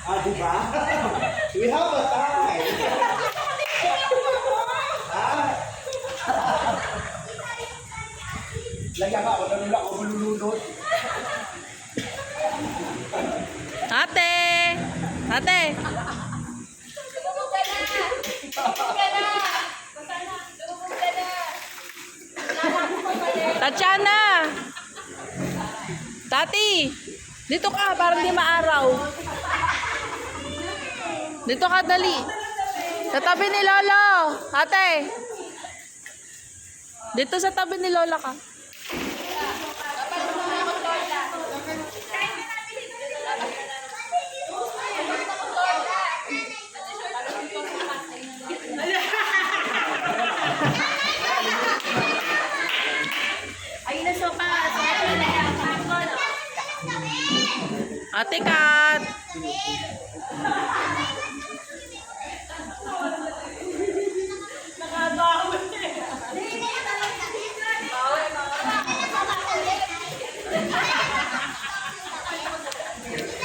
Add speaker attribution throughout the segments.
Speaker 1: Ah, di ba? We have a time. Ah. Lagyan ka, wala nila ako malulunod.
Speaker 2: Ate! Ate!
Speaker 3: Lumubog ka na! Lumubog ka na! Lumubog ka na!
Speaker 2: Tatiana! Tati! Dito ka, para hindi maaraw. Dito ka, dali. Sa tabi ni Lolo. Ate! Dito sa tabi ni Lola ka. Ate Kat!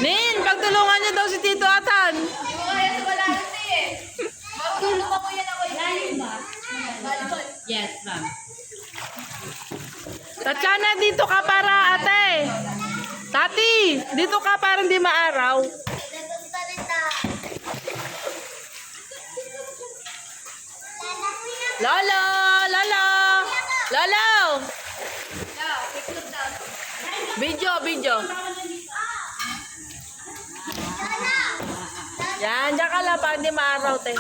Speaker 2: Nin, pagtulungan niyo daw si Tito Atan.
Speaker 3: Hindi mo kaya sa wala kasi eh. Marunong pa mo yan ako ilalim ba?
Speaker 4: Yes, ma'am.
Speaker 2: Tatiana, dito ka para ate. Tati, dito ka para hindi maaraw. Lolo! Lolo! Lolo! Video. Yan, dyan ka lang para hindi maaraw, te.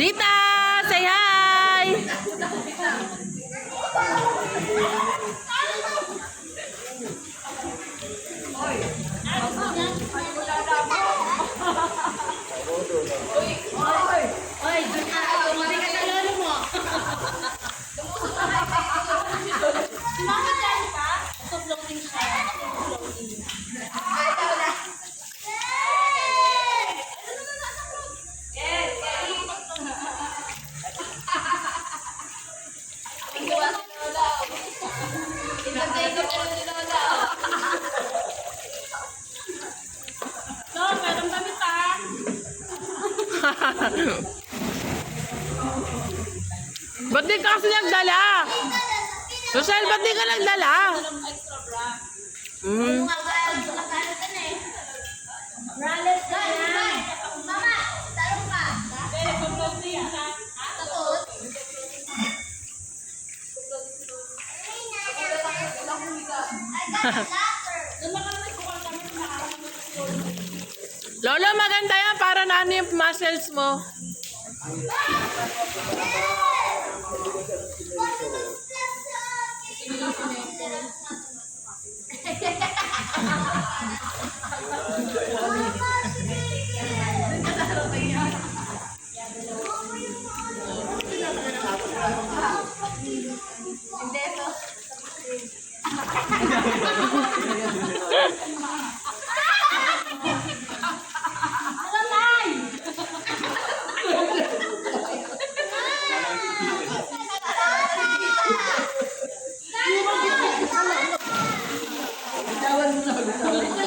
Speaker 2: Tita, say hi!
Speaker 4: Oy, doon ka. Tumari ka sa lolo mo.
Speaker 3: Sumakit ka?
Speaker 4: Ito floating siya. Floating.
Speaker 3: Yes, Kelly. Tinggawa si Lola. Tinggawa si Lola.
Speaker 4: So, meron kami pa.
Speaker 2: Ba't di ka kasi nagdala? Rosel, ba't di ka nagdala?
Speaker 4: Anong extra bra?
Speaker 2: Mm.
Speaker 3: Brales ka na. Mama, talong ka.
Speaker 4: Pero pag-floating yan, ha?
Speaker 3: Tapos?
Speaker 4: Doon ba kami nagkukuha kami ng nakakaroon ng floating?
Speaker 2: Lolo, maganda yan para na ano yung muscles mo.
Speaker 3: Hindi ito.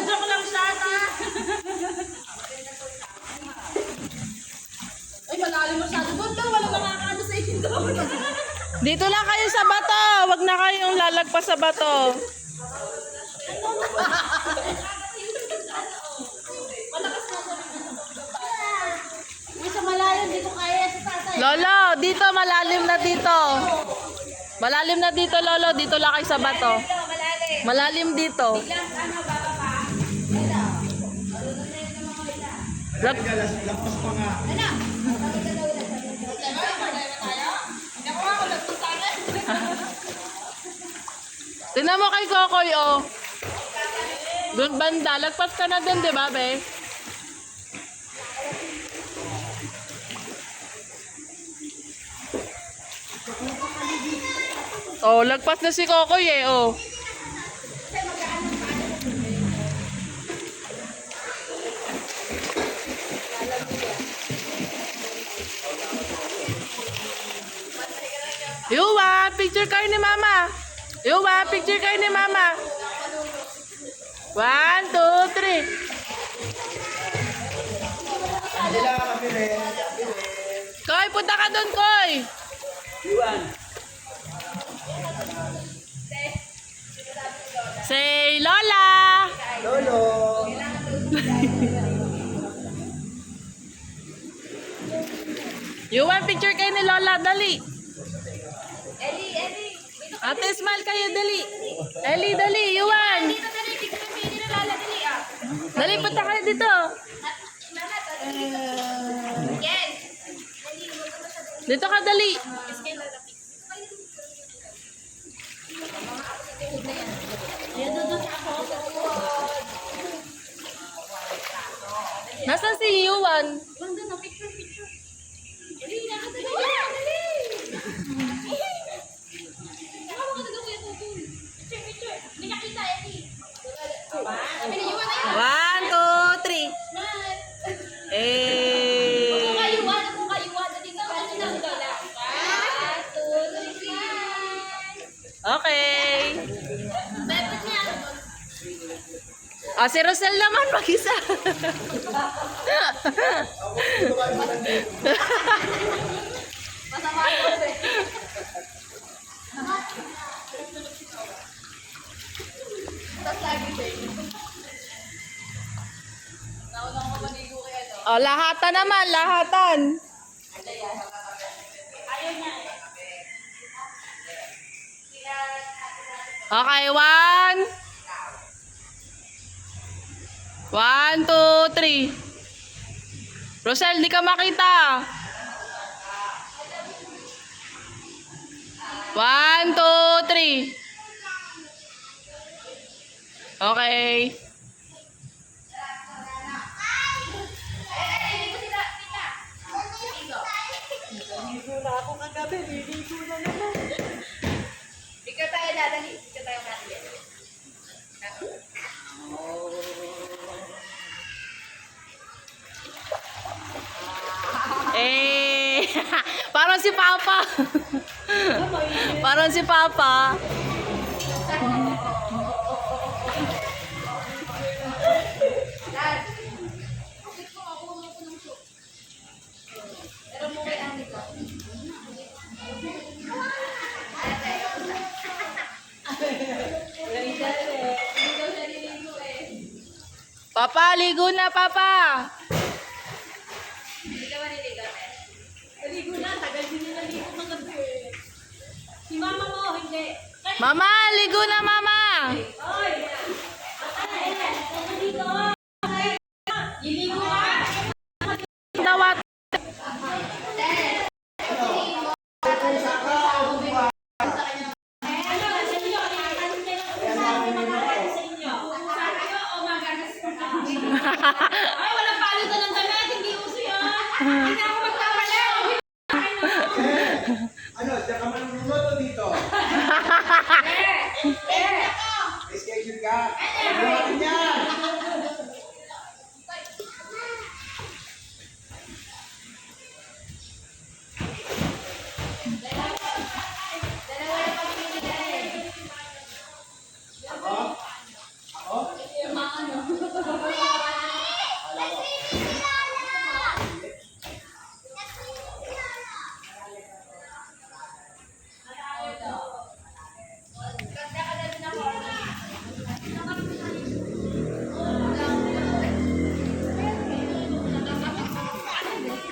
Speaker 4: Joke lang siya, ha? Ay, malalim masyado. Doon lang, wala nakakaano sa inyo doon.
Speaker 2: Dito lang kayo sa bato. Wag na kayong lalagpas sa bato.
Speaker 4: Uy, sa malalim, di ko kaya sa tatay.
Speaker 2: Lolo, dito malalim na dito. Malalim na dito, Lolo. Dito lang kayo sa bato.
Speaker 3: Malalim.
Speaker 2: Malalim dito.
Speaker 3: Lang, ano, bababa.
Speaker 2: Lag
Speaker 1: Lampas pa nga.
Speaker 3: Ano?
Speaker 2: Tingnan mo kay Kokoy, oh. Doon banda. Lagpas ka na doon, di ba, be? Oh, lagpas na si Kokoy, eh, oh. Yuwa, picture kayo ni Mama. Yuwa, picture kayo ni Mama. 1, 2, 3.
Speaker 1: Sila kami rin.
Speaker 2: Koy, punta ka doon, Koy.
Speaker 1: Iwan.
Speaker 2: Say Lola.
Speaker 1: Lolo.
Speaker 2: Yuwan, picture kayo ni Lola. Dali.
Speaker 3: Eli.
Speaker 2: Ate, smile kayo. Dali. Eli, dali. Yuwan.
Speaker 3: Dito dali, tignan mo yung nilala dali ah.
Speaker 2: Dali, punta kayo dito.
Speaker 3: Yes. Dali, huwag ka masyadong
Speaker 2: Dito ka, dali.
Speaker 3: scale lalaki.
Speaker 2: Nasaan si Yuwan?
Speaker 3: Ganda na, picture. Dali, nakadali yan, dali. Nakawag ka na kuya Tugul. Picture. Hindi nakita, Eli. Sabi ni Yuan na yun.
Speaker 2: 1, 2, 3.
Speaker 3: Smile.
Speaker 2: Eh.
Speaker 3: Kung kayuan, dali ka kasi ng lola. 1, 2, 3, smile.
Speaker 2: Okay.
Speaker 3: Dapat niya.
Speaker 2: Ah, si Rosel naman mag-isa.
Speaker 3: Masama ko eh. Tapos lagi sa'yo. Naunang ko manigo kaya to.
Speaker 2: Oh, lahatan naman, lahatan.
Speaker 3: Ayaw niya eh.
Speaker 2: Okay, 1. 1, 2, 3. Rosel, di ka makita. 1, 2, 3. Okay.
Speaker 3: Ikaw tayo dadali. Ikaw tayo natin.
Speaker 2: Eh, parang si Papa. Parang si Papa.
Speaker 3: Dad. Bakit mo ako ng show? Pero mo kay Ani ko. Hindi daw siya niligo eh.
Speaker 2: Papa, ligo na, Papa.
Speaker 3: Hindi ka maniligo eh.
Speaker 4: Naligo na, tagal din nila ligo ng gabi eh. Si mama mo, hindi.
Speaker 2: Mama, ligo na, Mama.
Speaker 4: Oy! Naligo! Iligo ka!
Speaker 2: Dawat.
Speaker 4: Ay, walang palitan ng damit, hindi uso yun! Hindi na ako magpapalaw!
Speaker 1: Ano, diyan ka manunod dito? Schedule ka. Ano natin yan?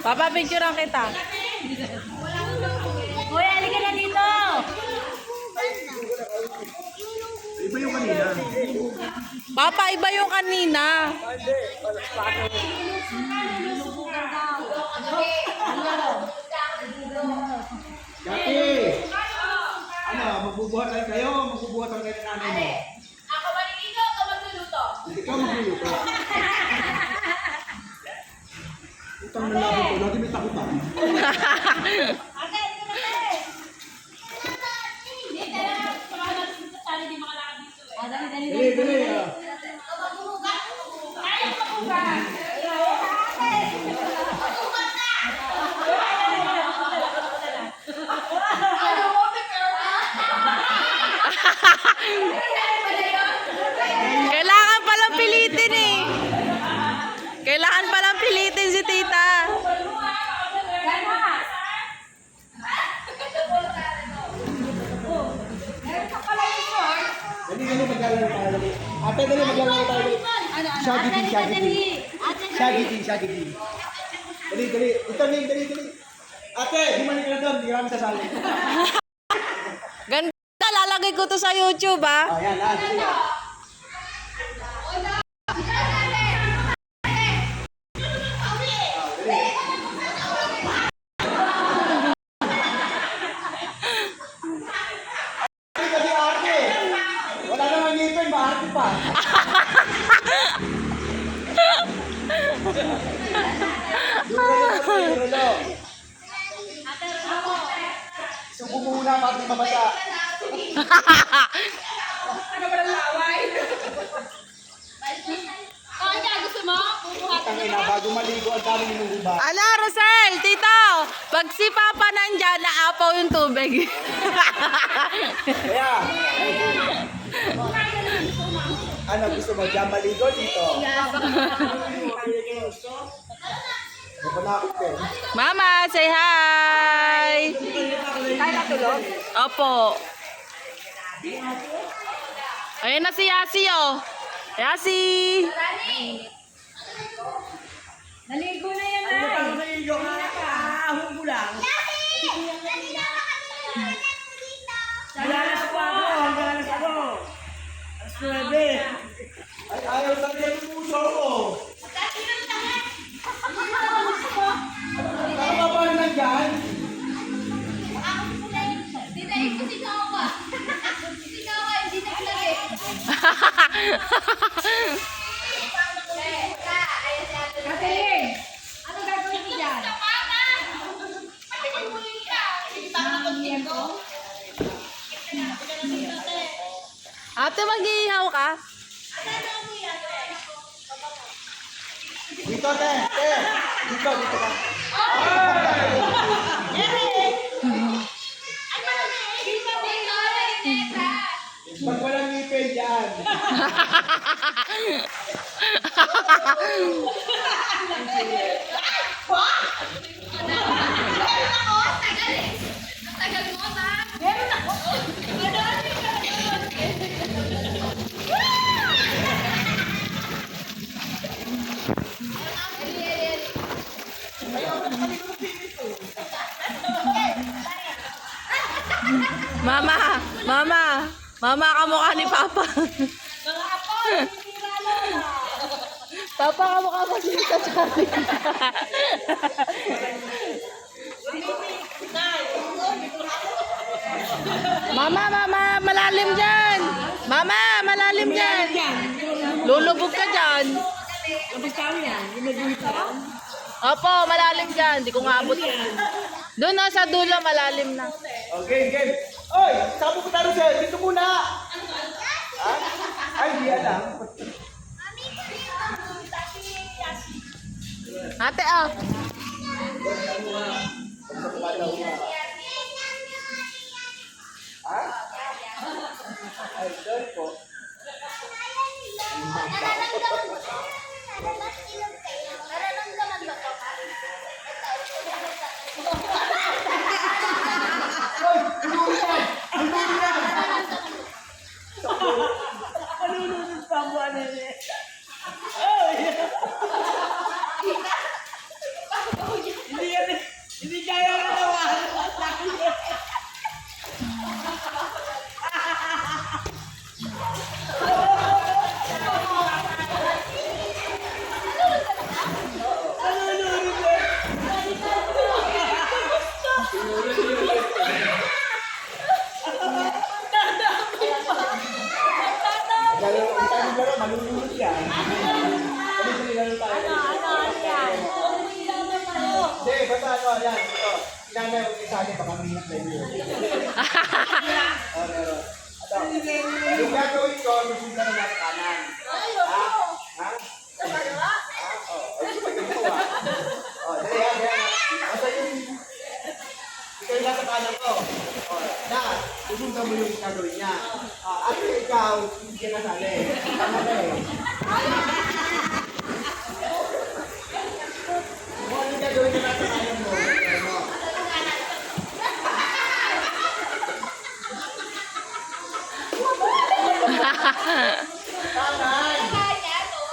Speaker 2: Papa, picturean kita.
Speaker 4: Hoy, halika na dito!
Speaker 1: Iba yung kanina.
Speaker 2: Papa, iba yung kanina.
Speaker 1: Jackie! Ano, magbubuhatan kayo o magbubuhatan kayo ng nanay mo?
Speaker 3: Ako maniligo, ako magluluto.
Speaker 1: Hindi ka magluluto. Utang na lang ito, lagi may takutan.
Speaker 3: Hindi, talaga. Baka natin sa sali, di makalakad dito eh.
Speaker 1: Dali, dali.
Speaker 3: Ikaw magbuhugas. Ayaw magbuhugas. Ano mo,
Speaker 1: dali, maglalaro tayo. Dali. Ate, dali, maglalaro tayo. Dali. Shaggy din, shaggy din. Shaggy din, shaggy din. Dali, dali. Ito, dali, dali, dali. Ate, bumalik ka na doon. Hindi ka kami sasali.
Speaker 2: Ganda, lalagay ko to sa YouTube, ah.
Speaker 1: Ayan, dali. Kasi arte. Wala namang ngipin, maarte pa. Dulo. Subo muna, pati mabasa.
Speaker 3: Ano ba lang laway? Oh, hindi. Gusto mo? Bubuhat.
Speaker 1: Tangin na, bago maligo, ang dami minuhuba.
Speaker 2: Ala, Rosel, tito, pag si Papa nandyan, naapaw yung tubig.
Speaker 1: Kaya, ano gusto mo, dyan maligo dito? Napanakot ka eh.
Speaker 2: Mama, say hi!
Speaker 3: Kaya natulog?
Speaker 2: Opo. Ayun na si Yasi, oh. Yasi!
Speaker 3: Naligo na yan, ay.
Speaker 1: Naligo ka na ka, ahong lang. Alas 4, hanggang alas 9. Ay, ayaw sa niya yung puso ko. Tama ba na nandyan?
Speaker 3: Katelin, ano gagawin mo dyan?
Speaker 2: Ate, mag-iihaw ka?
Speaker 1: Dito, te. Dito ka. Pag walang ngipin dyan.
Speaker 2: Mama, kamukha ni Papa. Papa, kamukha mo si Tita Charlie. Mama, malalim dyan. Mama, malalim dyan. Lulubog ka dyan. Opo, malalim dyan. Di ko nga abot. Doon na sa dulo, malalim na.
Speaker 1: Okay, game. Oy, saan mo punta rin sir? Dito muna. Ha? Ay, di alam.
Speaker 2: Ate, ah.
Speaker 1: Ha? Ay, sorry po.
Speaker 3: Nararamdaman ba ko?
Speaker 1: Oy, tulungan! Tulungan!
Speaker 5: Nalulunod pa mo, ano niya. Hindi kaya ka naman.
Speaker 1: Malulunod yan. Dali, lalo tayo. Hindi, basta ano, yan. Ito. Inanay ko sa akin, baka minat na yun. Meron. Yung gagawin ko, susundan na natin kanan. Ha? Ha? Ay, may gagawa. Dali, ha? Basta yung ikaw yung nasa kanan ko. Na, susundan mo yung gagawin niya. At ikaw, hindi ka nasali. Tama na eh. Kung ano yung gagawin na nasa kanan mo, ano? Kanan!
Speaker 3: Kanya to.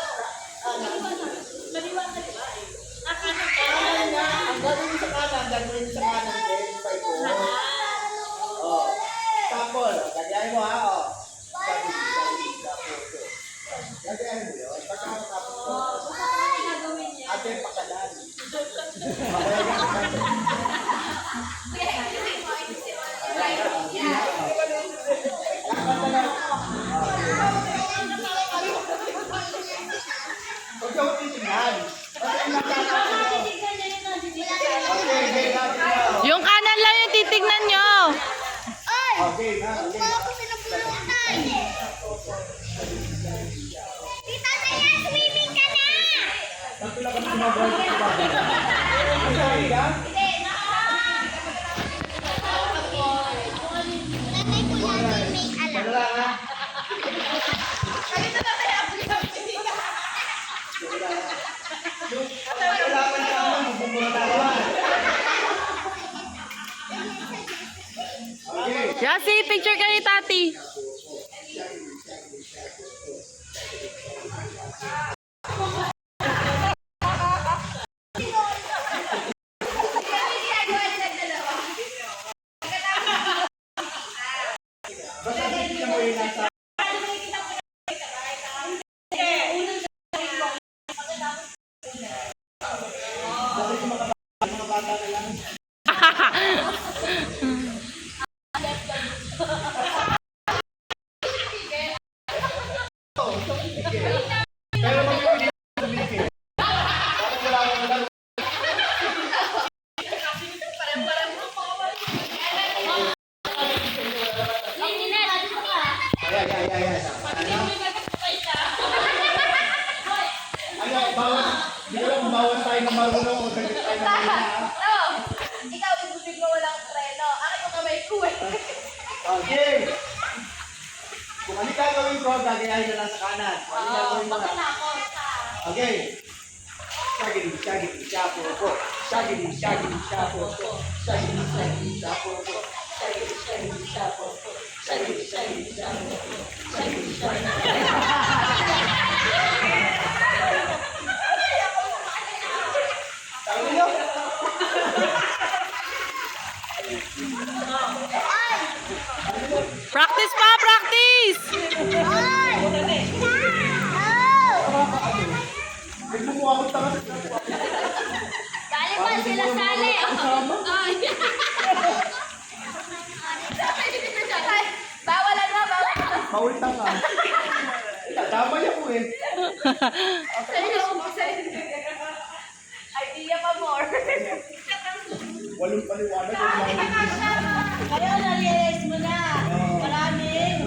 Speaker 4: Kaliwa, kaliwa eh. Ah, kanan.
Speaker 1: Kanan nga! Ang gagawin sa kanan, gagawin sa kanan din. Sa ikot. Oh. Tapos, gagayahin mo ha, oh. Gagayahin mo yun. Pagkakatapos ko.
Speaker 4: Basta ano gagawin niya?
Speaker 1: Ate, pakalan. Mamaya ka pakalan.
Speaker 3: Kuya, ayusin mo. Ayusin mo.
Speaker 1: Huwag ka titignan. Kasi ang nagkakataon mo.
Speaker 4: Tignan niya yun,
Speaker 1: Okay, okay, natin na.
Speaker 2: Yung kanan lang yung titignan nyo.
Speaker 1: Okay, na. Okay, na.
Speaker 3: Ako sinupulong tay. Tita Naya, swimming ka na!
Speaker 1: Tatlo lang kami sumabay sa baba. Masaya ka?
Speaker 3: Hindi, Nanay ko lagi may alam.
Speaker 1: Wala nga.
Speaker 3: Kami na tataya ako yung
Speaker 1: Wala nga. Kailangan niya ako magbubulang tawa. Okay.
Speaker 2: Yasi, picture ka ni Tati.
Speaker 1: Basta hindi mo yung nasa. Mga bata na lang. Pero mag-ibig sa Mickey. Bakit wala akong laro? Ayan. Ano, bawal. Di ko lang bawal tayo ng marunong o dagdag tayo ng mahina.
Speaker 3: Ikaw yung bubig mo walang preno. Akin yung kamay ko eh.
Speaker 1: Okay. Kung ano gagawin ko, gagayahin na lang sa kanan. Kung ano gagawin mo lang. Okay. Shaggy, shapo po. Shaggy, shapo po. Shaggy, shapo po. Shaggy, shapo po. Shaggy, shapo po. Sabi niyo?
Speaker 2: Practice pa, practice!
Speaker 1: May gumawa ko tanga.
Speaker 3: Sali pa sila, sali. Bawalan mo, bawalan.
Speaker 1: Bawal tanga. Damay ako eh.
Speaker 3: Idea pa more.
Speaker 1: Walong paliwanag.
Speaker 4: Kayo, na-realize mo na. Maraming.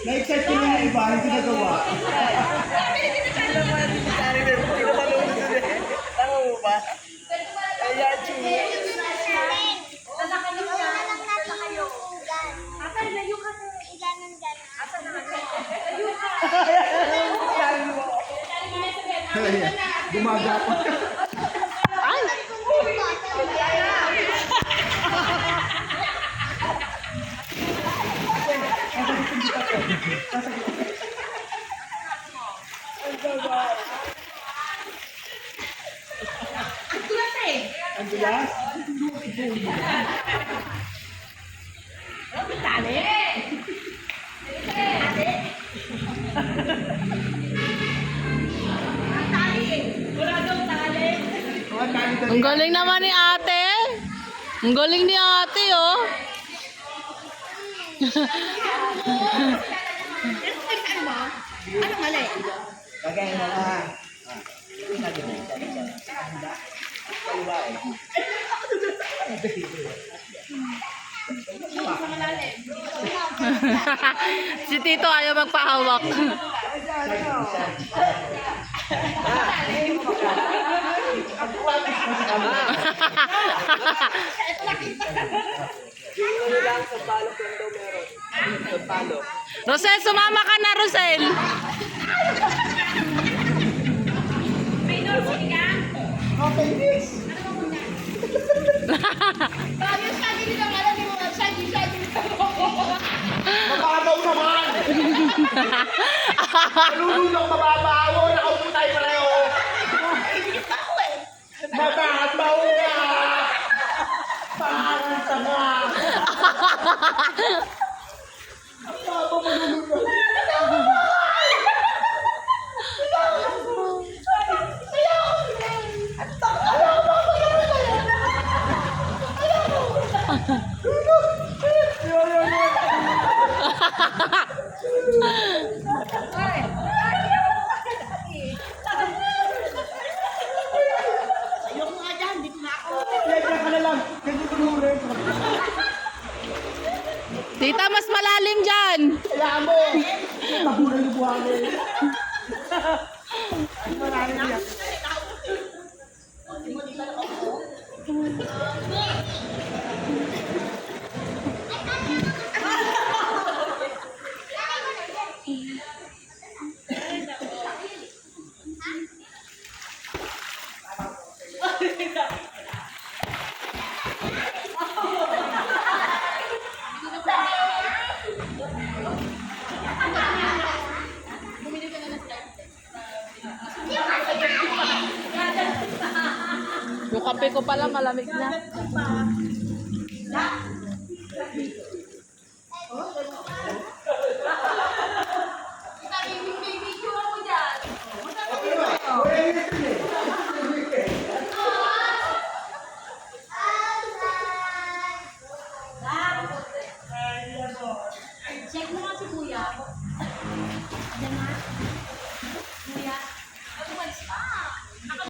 Speaker 1: Na-excite ko na yung iba, hindi nagawa.
Speaker 5: Tama mo ba? Ayan, chini.
Speaker 1: Gumaga pa. Ang dulas?
Speaker 2: Ang galing naman ni ate. Ang galing ni ate, oh.
Speaker 1: Kagaya na lang.
Speaker 2: Si Tito ayaw magpahawak. Rosel, sumama ka na, Rosel.
Speaker 1: Okay, miss.
Speaker 3: Ayos ka din naman.
Speaker 1: Nalulunok, mababawo. Nakaupo tayo pareho. Mababaw na. Parang tanga. Mababaw malulunok.
Speaker 5: Ayoko nga dyan, dito na ako.
Speaker 1: Yan ka na lang. Ganyan ko nung rin.
Speaker 2: Tita, mas malalim dyan.
Speaker 1: Kailangan mo. Tabunan yung buhangin. Marami yan.
Speaker 2: Yung kape ko pala malamig na.
Speaker 4: Check mo nga si Kuya. Diyan na. Kuya.